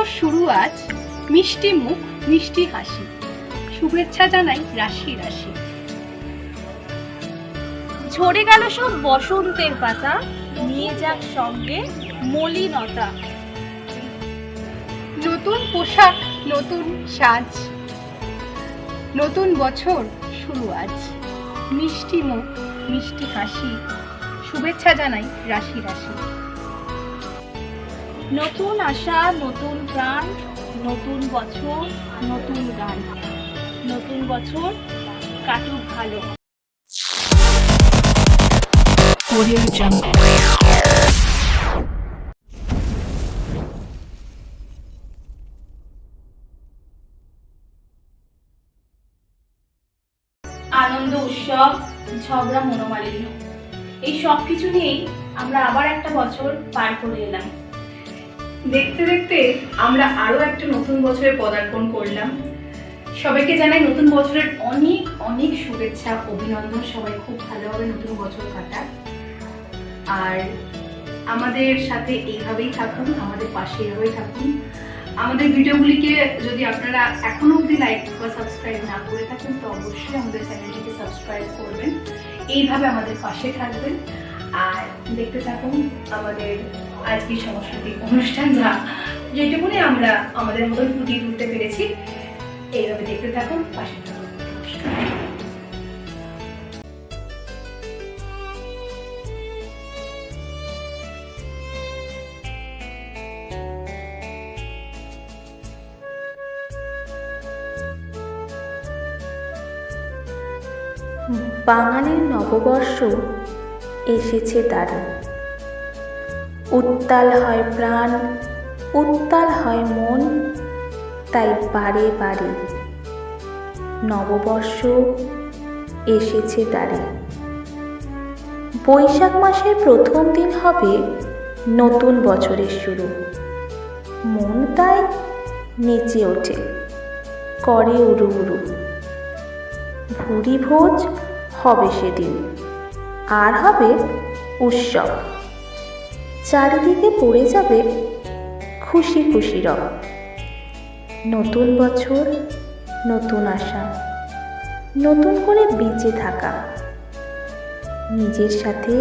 বছর শুরু আজ, মিষ্টি মুখ মিষ্টি হাসি, শুভেচ্ছা জানাই রাশি রাশি। ঝরে গেল সব বসন্তের পাতা, নিয়ে যাক সঙ্গে মলিনতা। নতুন পোশাক নতুন সাজ, নতুন বছর শুরু আজ, মিষ্টি মুখ মিষ্টি হাসি, শুভেচ্ছা জানাই রাশি রাশি। নতুন আশা নতুন প্রাণ, নতুন বছর নতুন গান, নতুন বছর কাটুক ভালো। Audio Jungle। আনন্দ উৎসব ঝগড়া মনোমালিন্য, এই সব কিছু নিয়েই আমরা আবার একটা বছর পার করে এলাম। দেখতে দেখতে আমরা আরো একটা নতুন বছরে পদার্পণ করলাম। সবাইকে জানাই নতুন বছরের অনেক অনেক শুভেচ্ছা, অভিনন্দন। সবাই খুব ভালোভাবে নতুন বছর কাটাক, আর আমাদের সাথে এইভাবেই থাকুন, আমাদের পাশে এইভাবেই থাকুন। আমাদের ভিডিওগুলিকে যদি আপনারা এখনো অবধি লাইক বা সাবস্ক্রাইব না করে থাকেন, তো অবশ্যই আমাদের চ্যানেলটিকে সাবস্ক্রাইব করবেন, এইভাবে আমাদের পাশে থাকবেন আর দেখতে থাকুন আমাদের আজকের সাংস্কৃতিক অনুষ্ঠান, যেটুকুনি আমরা আমাদের মতন ফুটিয়ে তুলতে পেরেছি। এইভাবে দেখতে থাকুন, পাশে থাকুন। বাঙালির নববর্ষ এসেছে তারা, উত্তাল হয় প্রাণ, উত্তাল হয় মন, তাই বারে বারে নববর্ষ এসেছে তারে। বৈশাখ মাসের প্রথম দিন হবে নতুন বছরের শুরু, মন তাই নেচে ওঠে, করে উড়ু উড়ু। ভুরি ভোজ হবে সেদিন, আর হবে উৎসব, চারিদিকে পড়ে যাবে খুশি খুশি রব। নতুন বছর নতুন আশা, নতুন করে বেঁচে থাকা, নিজের সাথে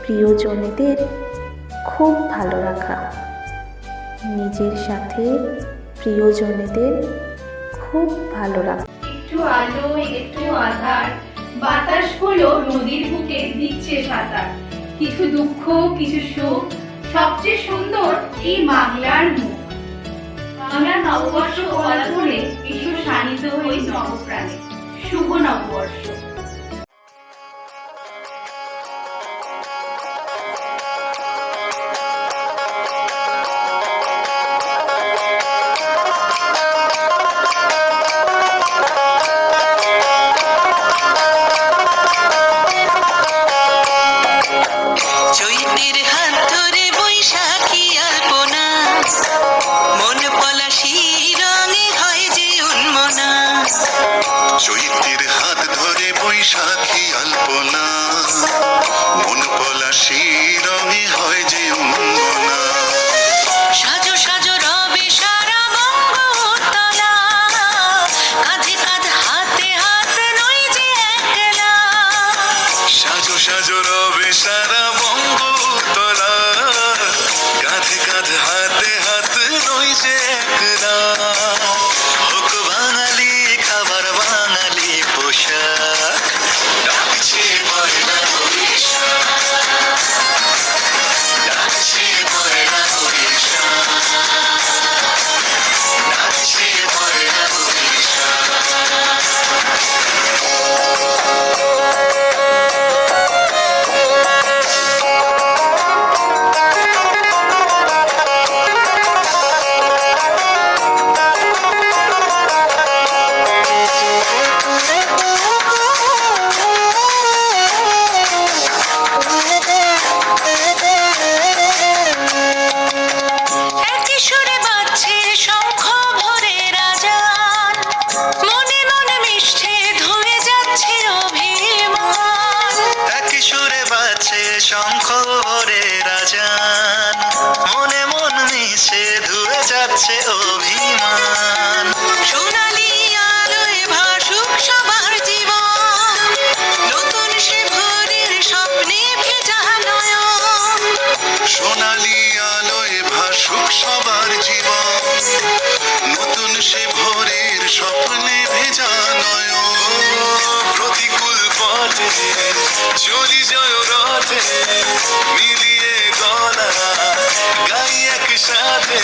প্রিয়জনেদের খুব ভালো রাখা, নিজের সাথে প্রিয়জনেদের খুব ভালো রাখা। একটু আলো একটু আধার, বাতাস হলো নদীর বুকে দিচ্ছে সাঁতার, কিছু দুঃখ কিছু সুখ, সবচেয়ে সুন্দর এই বাংলার মুখ। বাংলার নববর্ষ পদার্পণে এসো শানিত হই নবপ্রাণে, শুভ নববর্ষ। চৈত্রের হাত ধরে যাচ্ছে অভিমান। সোনালি আলোয় ভাসুক সবার জীবন, নতুন সে ভোরের স্বপ্নে ভেজা নয়ন। সোনালি আলোয় ভাসুক সবার জীবন, নতুন সে ভোরের স্বপ্নে ভেজা নয়ন। প্রতিকূল পথে চলি জয় রথে, মিলিয়ে গলা গাই একসাথে